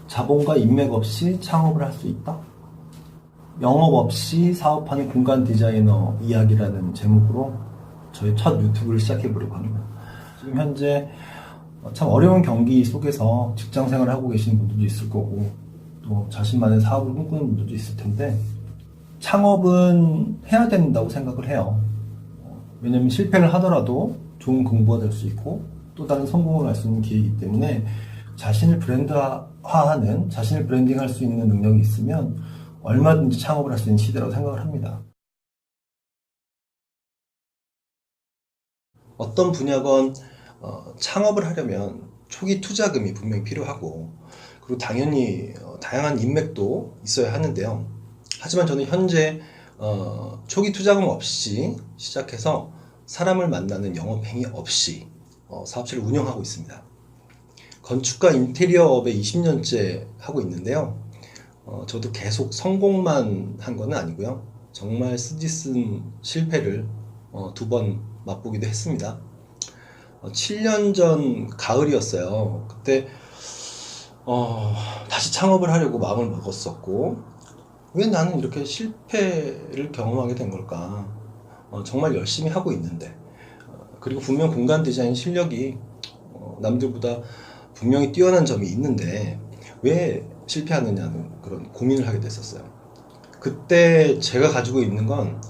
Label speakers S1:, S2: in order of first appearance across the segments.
S1: 자본과 인맥 없이 창업을 할 수 있다? 영업 없이 사업하는 공간 디자이너 이야기라는 제목으로 저희 첫 유튜브를 시작해 보려고 합니다. 지금 현재 참 어려운 경기 속에서 직장 생활을 하고 계시는 분들도 있을 거고, 또 자신만의 사업을 꿈꾸는 분들도 있을 텐데, 창업은 해야 된다고 생각을 해요. 왜냐면 실패를 하더라도 좋은 공부가 될 수 있고, 또 다른 성공을 할 수 있는 기회이기 때문에 자신을 브랜드화하는, 자신을 브랜딩할 수 있는 능력이 있으면 얼마든지 창업을 할 수 있는 시대라고 생각을 합니다. 어떤 분야건 창업을 하려면 초기 투자금이 분명히 필요하고, 그리고 당연히 다양한 인맥도 있어야 하는데요. 하지만 저는 현재 초기 투자금 없이 시작해서 사람을 만나는 영업행위 없이 사업체를 운영하고 있습니다. 건축과 인테리어업에 20년째 하고 있는데요. 저도 계속 성공만 한 건 아니고요. 정말 쓰디쓴 실패를 2번 맛보기도 했습니다. 7년 전 가을이었어요. 그때 다시 창업을 하려고 마음을 먹었었고, 왜 나는 이렇게 실패를 경험하게 된 걸까? 정말 열심히 하고 있는데, 그리고 분명 공간 디자인 실력이 남들보다 분명히 뛰어난 점이 있는데 왜 실패하느냐는 그런 고민을 하게 됐었어요. 그때 제가 가지고 있는 건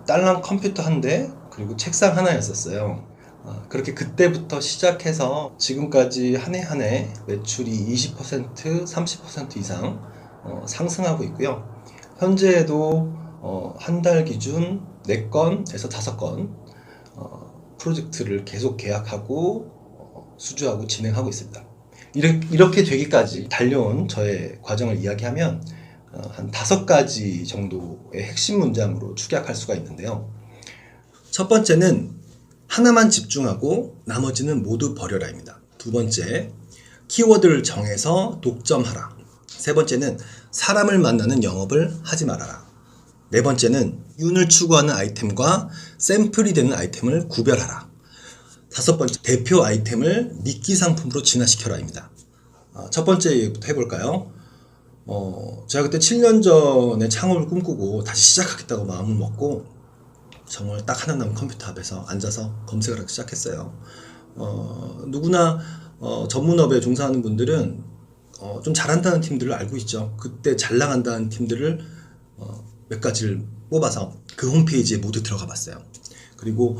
S1: 딸랑 컴퓨터 한 대, 그리고 책상 하나였었어요. 그렇게 그때부터 시작해서 지금까지 한 해 한 해 매출이 20%, 30% 이상 상승하고 있고요. 현재에도 한 달 기준 4건에서 5건 프로젝트를 계속 계약하고 수주하고 진행하고 있습니다. 이렇게 되기까지 달려온 저의 과정을 이야기하면 한 5가지 정도의 핵심 문장으로 축약할 수가 있는데요. 첫 번째는 하나만 집중하고 나머지는 모두 버려라입니다. 두 번째, 키워드를 정해서 독점하라. 세 번째는 사람을 만나는 영업을 하지 말아라. 네 번째는 윤을 추구하는 아이템과 샘플이 되는 아이템을 구별하라. 다섯 번째, 대표 아이템을 미끼 상품으로 진화시켜라입니다. 첫 번째 얘기부터 해볼까요? 제가 그때 7년 전에 창업을 꿈꾸고 다시 시작하겠다고 마음을 먹고 정말 딱 하나 남은 컴퓨터 앞에서 앉아서 검색을 하기 시작했어요. 누구나 전문업에 종사하는 분들은 좀 잘한다는 팀들을 알고 있죠. 그때 잘 나간다는 팀들을 몇 가지를 뽑아서 그 홈페이지에 모두 들어가 봤어요. 그리고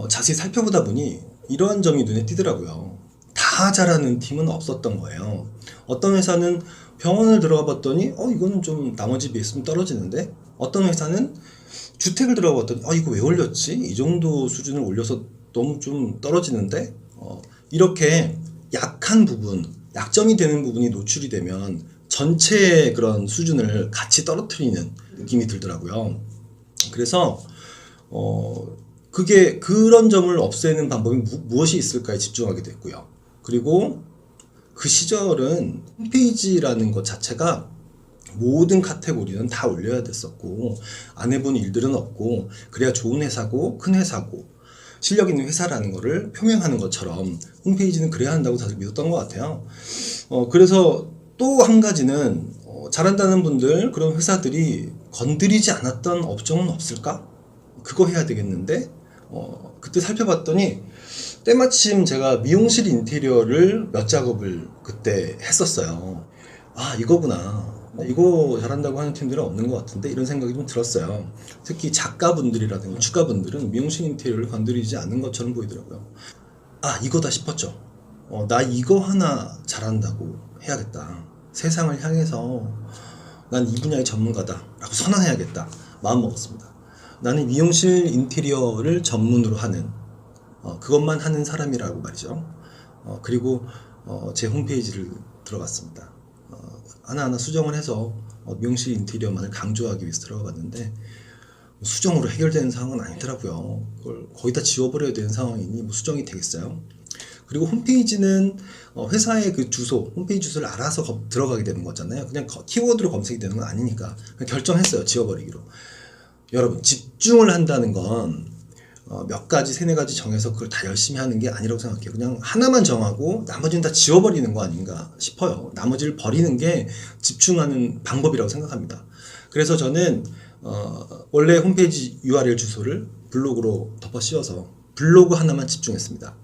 S1: 자세히 살펴보다 보니 이러한 점이 눈에 띄더라고요. 다 잘하는 팀은 없었던 거예요. 어떤 회사는 병원을 들어가 봤더니 이거는 좀 나머지 비해서 좀 떨어지는데, 어떤 회사는 주택을 들어가 봤더니 이거 왜 올렸지? 이 정도 수준을 올려서 너무 좀 떨어지는데, 이렇게 약한 부분, 약점이 되는 부분이 노출이 되면 전체의 그런 수준을 같이 떨어뜨리는 느낌이 들더라고요. 그래서 그런 점을 없애는 방법이 무엇이 있을까에 집중하게 됐고요. 그리고 그 시절은 홈페이지라는 것 자체가 모든 카테고리는 다 올려야 됐었고, 안 해본 일들은 없고, 그래야 좋은 회사고 큰 회사고 실력 있는 회사라는 거를 표명하는 것처럼 홈페이지는 그래야 한다고 다들 믿었던 것 같아요. 그래서 또 한 가지는 잘한다는 분들, 그런 회사들이 건드리지 않았던 업종은 없을까? 그거 해야 되겠는데, 그때 살펴봤더니 때마침 제가 미용실 인테리어를 몇 작업을 그때 했었어요. 이거구나. 이거 잘한다고 하는 팀들은 없는 것 같은데, 이런 생각이 좀 들었어요. 특히 작가분들이라든가 주가분들은 미용실 인테리어를 건드리지 않는 것처럼 보이더라고요. 이거다 싶었죠. 나 이거 하나 잘한다고 해야겠다. 세상을 향해서 난 이 분야의 전문가다 라고 선언해야겠다 마음 먹었습니다. 나는 미용실 인테리어를 전문으로 하는, 그것만 하는 사람이라고 말이죠. 그리고 제 홈페이지를 들어갔습니다. 하나하나 수정을 해서 미용실 인테리어만을 강조하기 위해서 들어갔는데, 수정으로 해결되는 상황은 아니더라고요. 그걸 거의 다 지워버려야 되는 상황이니 수정이 되겠어요? 그리고 홈페이지는 회사의 그 주소, 홈페이지 주소를 알아서 들어가게 되는 거잖아요. 그냥 키워드로 검색이 되는 건 아니니까 그냥 결정했어요. 지워버리기로. 여러분, 집중을 한다는 건 몇 가지, 세네 가지 정해서 그걸 다 열심히 하는 게 아니라고 생각해요. 그냥 하나만 정하고 나머지는 다 지워버리는 거 아닌가 싶어요. 나머지를 버리는 게 집중하는 방법이라고 생각합니다. 그래서 저는 원래 홈페이지 URL 주소를 블로그로 덮어 씌워서 블로그 하나만 집중했습니다.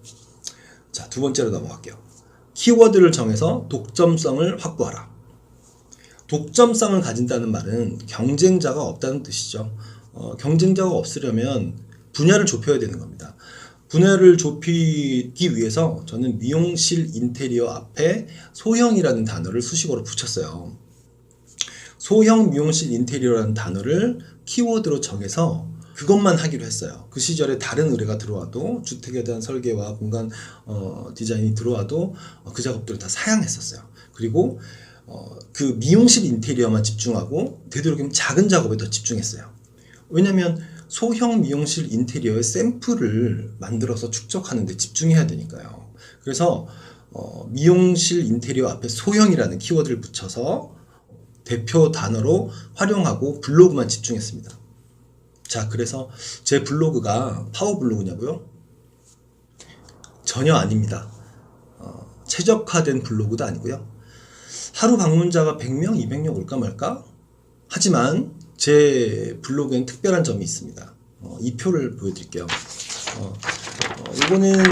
S1: 자, 두 번째로 넘어갈게요. 키워드를 정해서 독점성을 확보하라. 독점성을 가진다는 말은 경쟁자가 없다는 뜻이죠. 경쟁자가 없으려면 분야를 좁혀야 되는 겁니다. 분야를 좁히기 위해서 저는 미용실 인테리어 앞에 소형이라는 단어를 수식어로 붙였어요. 소형 미용실 인테리어라는 단어를 키워드로 정해서 그것만 하기로 했어요. 그 시절에 다른 의뢰가 들어와도 주택에 대한 설계와 공간 디자인이 들어와도 그 작업들을 다 사양했었어요. 그리고 그 미용실 인테리어만 집중하고 되도록이면 작은 작업에 더 집중했어요. 왜냐면 소형 미용실 인테리어의 샘플을 만들어서 축적하는 데 집중해야 되니까요. 그래서 미용실 인테리어 앞에 소형이라는 키워드를 붙여서 대표 단어로 활용하고 블로그만 집중했습니다. 자, 그래서 제 블로그가 파워 블로그냐고요? 전혀 아닙니다. 최적화된 블로그도 아니고요. 하루 방문자가 100명, 200명 올까 말까? 하지만 제 블로그엔 특별한 점이 있습니다. 이 표를 보여드릴게요. 이거는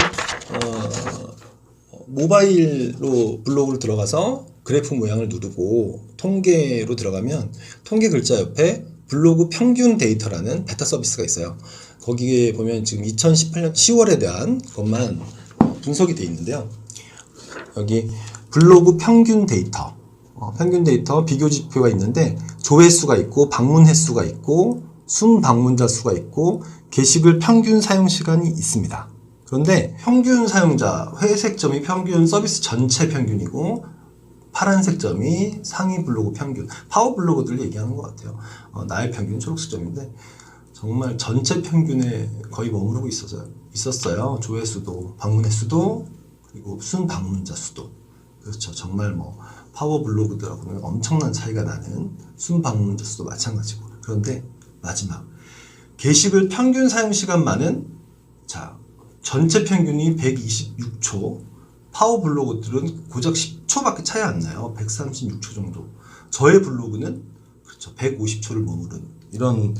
S1: 모바일로 블로그로 들어가서 그래프 모양을 누르고 통계로 들어가면 통계 글자 옆에 블로그 평균 데이터라는 베타 서비스가 있어요. 거기에 보면 지금 2018년 10월에 대한 것만 분석이 되어 있는데요. 여기 블로그 평균 데이터, 평균 데이터 비교 지표가 있는데 조회수가 있고 방문 횟수가 있고 순 방문자 수가 있고 게시글 평균 사용 시간이 있습니다. 그런데 평균 사용자, 회색 점이 평균 서비스 전체 평균이고 파란색 점이 상위 블로그 평균, 파워 블로그들 얘기하는 것 같아요. 나의 평균 초록색 점인데 정말 전체 평균에 거의 머무르고 있었어요. 조회수도, 방문 횟수도, 그리고 순 방문자 수도. 그렇죠. 정말 뭐 파워 블로그들하고는 엄청난 차이가 나는 순 방문자 수도 마찬가지고. 그런데 마지막 게시글 평균 사용 시간만은 자 전체 평균이 126초. 파워 블로그들은 고작 10초밖에 차이 안 나요. 136초 정도. 저의 블로그는 그렇죠. 150초를 머무른 이런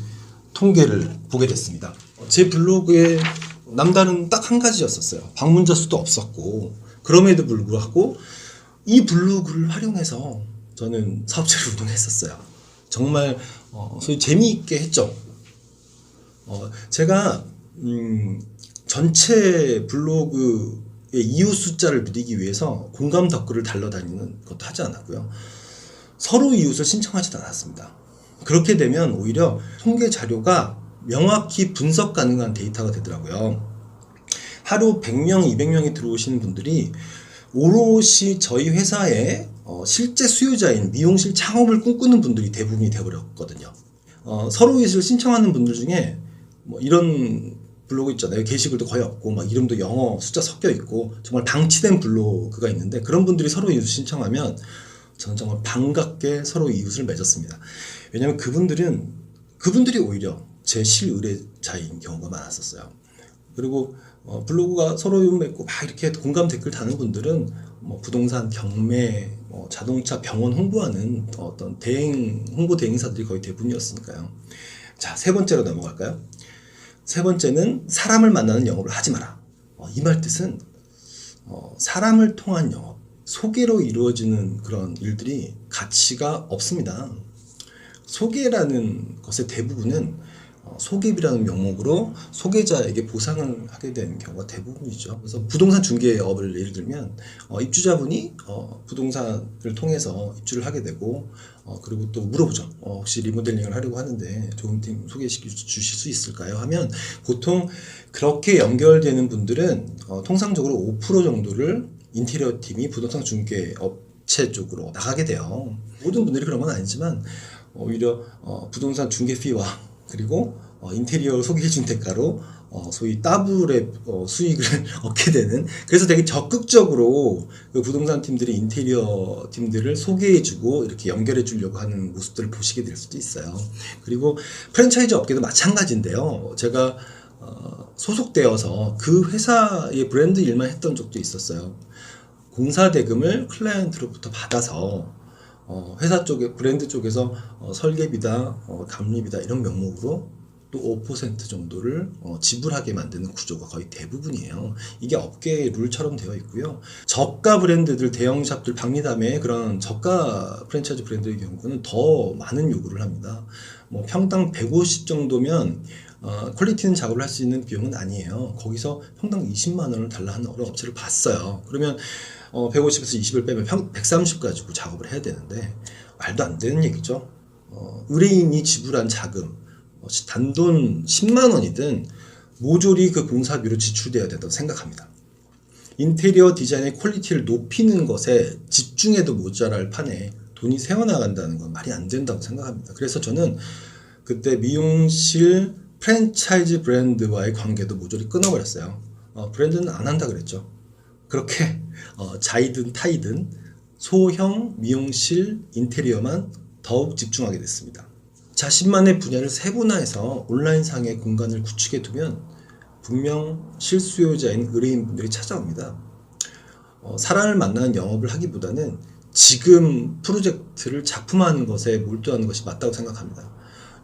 S1: 통계를 보게 됐습니다. 제 블로그에 남다른 딱 한 가지였었어요. 방문자 수도 없었고 그럼에도 불구하고 이 블로그를 활용해서 저는 사업체를 운영했었어요. 정말 소위 재미있게 했죠. 제가 전체 블로그 이웃 숫자를 늘리기 위해서 공감 댓글을 달러다니는 것도 하지 않았고요. 서로 이웃을 신청하지도 않았습니다. 그렇게 되면 오히려 통계 자료가 명확히 분석 가능한 데이터가 되더라고요. 하루 100명, 200명이 들어오시는 분들이 오롯이 저희 회사의 실제 수요자인 미용실 창업을 꿈꾸는 분들이 대부분이 되어버렸거든요. 서로 이웃을 신청하는 분들 중에 뭐 이런 블로그 있잖아요. 게시글도 거의 없고 막 이름도 영어 숫자 섞여 있고 정말 방치된 블로그가 있는데 그런 분들이 서로 이웃을 신청하면 저는 정말 반갑게 서로 이웃을 맺었습니다. 왜냐하면 그분들이 오히려 제 실의뢰자인 경우가 많았었어요. 그리고 블로그가 서로 이웃 맺고 막 이렇게 공감 댓글 다는 분들은 뭐 부동산, 경매, 자동차, 병원 홍보하는 어떤 홍보 대행사들이 거의 대부분이었으니까요. 자, 세 번째로 넘어갈까요? 세 번째는 사람을 만나는 영업을 하지 마라. 이 말 뜻은 사람을 통한 영업, 소개로 이루어지는 그런 일들이 가치가 없습니다. 소개라는 것의 대부분은 소개비라는 명목으로 소개자에게 보상을 하게 되는 경우가 대부분이죠. 그래서 부동산 중개업을 예를 들면 입주자분이 부동산을 통해서 입주를 하게 되고 그리고 또 물어보죠. 혹시 리모델링을 하려고 하는데 좋은 팀 소개시켜 주실 수 있을까요? 하면 보통 그렇게 연결되는 분들은 통상적으로 5% 정도를 인테리어 팀이 부동산 중개 업체 쪽으로 나가게 돼요. 모든 분들이 그런 건 아니지만 오히려 부동산 중개 피와 그리고 인테리어를 소개해준 대가로 소위 더블의 수익을 얻게 되는, 그래서 되게 적극적으로 그 부동산 팀들이 인테리어 팀들을 소개해주고 이렇게 연결해주려고 하는 모습들을 보시게 될 수도 있어요. 그리고 프랜차이즈 업계도 마찬가지인데요. 제가 소속되어서 그 회사의 브랜드 일만 했던 적도 있었어요. 공사 대금을 클라이언트로부터 받아서 회사 쪽에 브랜드 쪽에서 설계비다, 감리비다 이런 명목으로 또 5% 정도를 지불하게 만드는 구조가 거의 대부분이에요. 이게 업계의 룰처럼 되어 있고요. 저가 브랜드들, 대형샵들, 박리담의 그런 저가 프랜차이즈 브랜드의 경우는 더 많은 요구를 합니다. 뭐 평당 150 정도면 퀄리티 있는 작업을 할 수 있는 비용은 아니에요. 거기서 평당 20만 원을 달라 하는 어느 업체를 봤어요. 그러면 150에서 20을 빼면 130 가지고 작업을 해야 되는데 말도 안 되는 얘기죠. 의뢰인이 지불한 자금 단돈 10만 원이든 모조리 그 공사비로 지출되어야 된다고 생각합니다. 인테리어 디자인의 퀄리티를 높이는 것에 집중해도 모자랄 판에 돈이 새어나간다는 건 말이 안 된다고 생각합니다. 그래서 저는 그때 미용실 프랜차이즈 브랜드와의 관계도 모조리 끊어버렸어요. 브랜드는 안 한다 그랬죠. 그렇게 자이든 타이든 소형 미용실 인테리어만 더욱 집중하게 됐습니다. 자신만의 분야를 세분화해서 온라인상의 공간을 구축해 두면 분명 실수요자인 의뢰인분들이 찾아옵니다. 사람을 만나는 영업을 하기보다는 지금 프로젝트를 작품화하는 것에 몰두하는 것이 맞다고 생각합니다.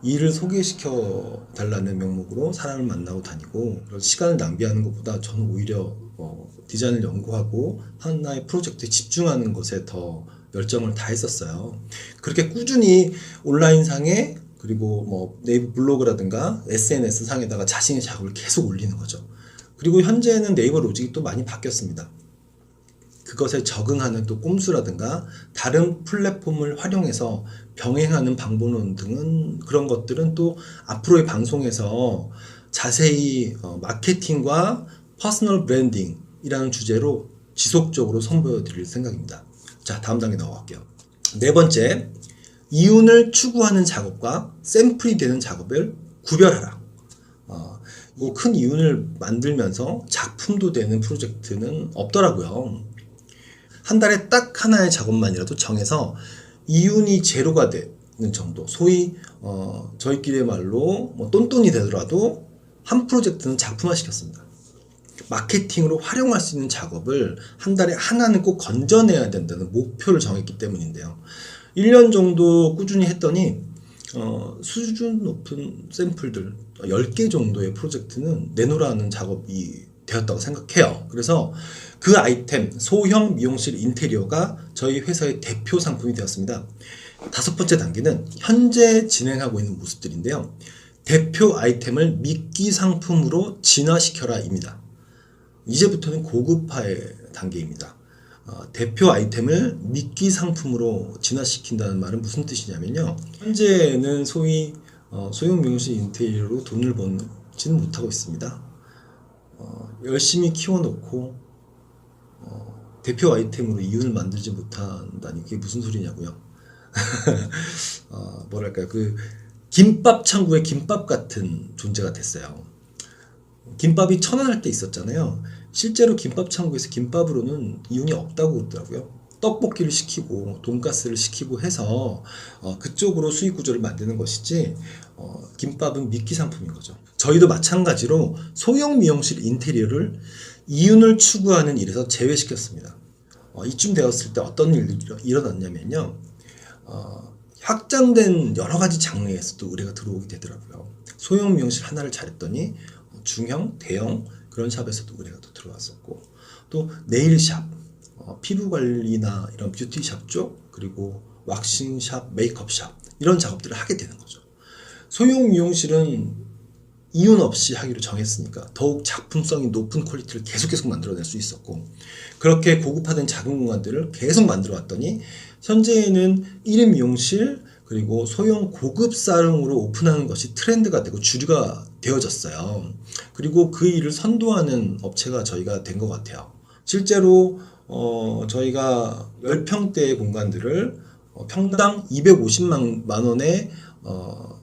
S1: 일을 소개시켜 달라는 명목으로 사람을 만나고 다니고 시간을 낭비하는 것보다 저는 오히려 디자인을 연구하고 하나의 프로젝트에 집중하는 것에 더 열정을 다했었어요. 그렇게 꾸준히 온라인상에 그리고 뭐 네이버 블로그라든가 SNS 상에다가 자신의 작업을 계속 올리는 거죠. 그리고 현재는 네이버 로직이 또 많이 바뀌었습니다. 그것에 적응하는 또 꼼수라든가 다른 플랫폼을 활용해서 병행하는 방법론 등은 그런 것들은 또 앞으로의 방송에서 자세히 마케팅과 퍼스널 브랜딩이라는 주제로 지속적으로 선보여 드릴 생각입니다. 자, 다음 단계 넘어갈게요. 네 번째, 이윤을 추구하는 작업과 샘플이 되는 작업을 구별하라. 뭐 큰 이윤을 만들면서 작품도 되는 프로젝트는 없더라고요. 한 달에 딱 하나의 작업만이라도 정해서 이윤이 제로가 되는 정도, 소위 저희끼리의 말로 뭐 똔똔이 되더라도 한 프로젝트는 작품화 시켰습니다. 마케팅으로 활용할 수 있는 작업을 한 달에 하나는 꼭 건져내야 된다는 목표를 정했기 때문인데요. 1년 정도 꾸준히 했더니 수준 높은 샘플들 10개 정도의 프로젝트는 내놓으라는 작업이 되었다고 생각해요. 그래서 그 아이템, 소형 미용실 인테리어가 저희 회사의 대표 상품이 되었습니다. 다섯 번째 단계는 현재 진행하고 있는 모습들인데요. 대표 아이템을 미끼 상품으로 진화시켜라 입니다. 이제부터는 고급화의 단계입니다. 대표 아이템을 미끼 상품으로 진화시킨다는 말은 무슨 뜻이냐면요. 현재는 소위 소형 미용실 인테리어로 돈을 벌지는 못하고 있습니다. 열심히 키워놓고 대표 아이템으로 이윤을 만들지 못한다니 그게 무슨 소리냐고요. 뭐랄까요, 그 김밥 창구의 김밥 같은 존재가 됐어요. 김밥이 1,000원 할 때 있었잖아요. 실제로 김밥 창구에서 김밥으로는 이윤이 없다고 그러더라고요. 떡볶이를 시키고 돈가스를 시키고 해서 그쪽으로 수익 구조를 만드는 것이지 김밥은 미끼 상품인 거죠. 저희도 마찬가지로 소형 미용실 인테리어를 이윤을 추구하는 일에서 제외시켰습니다. 이쯤 되었을 때 어떤 일이 일어났냐면요. 확장된 여러 가지 장르에서도 의뢰가 들어오게 되더라고요. 소형 미용실 하나를 잘했더니 중형, 대형 그런 샵에서도 의뢰가 또 들어왔었고, 또 네일샵, 피부관리나 이런 뷰티샵 쪽, 그리고 왁싱샵, 메이크업샵 이런 작업들을 하게 되는 거죠. 소형 미용실은 이윤 없이 하기로 정했으니까 더욱 작품성이 높은 퀄리티를 계속 만들어낼 수 있었고, 그렇게 고급화된 작은 공간들을 계속 만들어 왔더니 현재에는 1인 미용실 그리고 소형 고급 사롱으로 오픈하는 것이 트렌드가 되고 주류가 되어졌어요. 그리고 그 일을 선도하는 업체가 저희가 된 것 같아요. 실제로 저희가 10평대의 공간들을 평당 250만 원의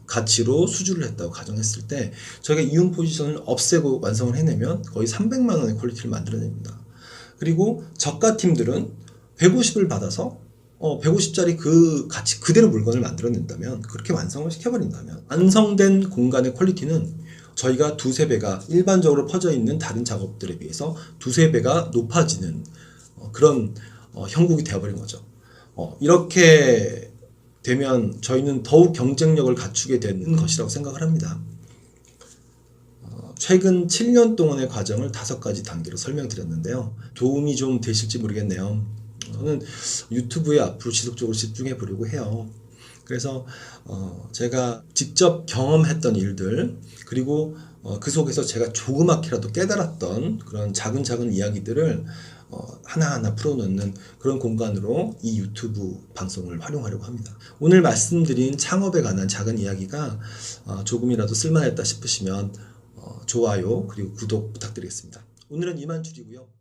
S1: 가치로 수주를 했다고 가정했을 때 저희가 이윤 포지션을 없애고 완성을 해내면 거의 300만 원의 퀄리티를 만들어냅니다. 그리고 저가 팀들은 150을 받아서 150짜리 그 가치 그대로 물건을 만들어낸다면, 그렇게 완성을 시켜버린다면 완성된 공간의 퀄리티는 저희가 두세 배가 일반적으로 퍼져 있는 다른 작업들에 비해서 두세 배가 높아지는 그런 형국이 되어버린 거죠. 이렇게 되면 저희는 더욱 경쟁력을 갖추게 되는 것이라고 생각을 합니다. 최근 7년 동안의 과정을 5가지 단계로 설명드렸는데요. 도움이 좀 되실지 모르겠네요. 저는 유튜브에 앞으로 지속적으로 집중해 보려고 해요. 그래서 제가 직접 경험했던 일들, 그리고 그 속에서 제가 조그맣게라도 깨달았던 그런 작은 이야기들을 하나하나 풀어놓는 그런 공간으로 이 유튜브 방송을 활용하려고 합니다. 오늘 말씀드린 창업에 관한 작은 이야기가 조금이라도 쓸만했다 싶으시면 좋아요 그리고 구독 부탁드리겠습니다. 오늘은 이만 줄이고요.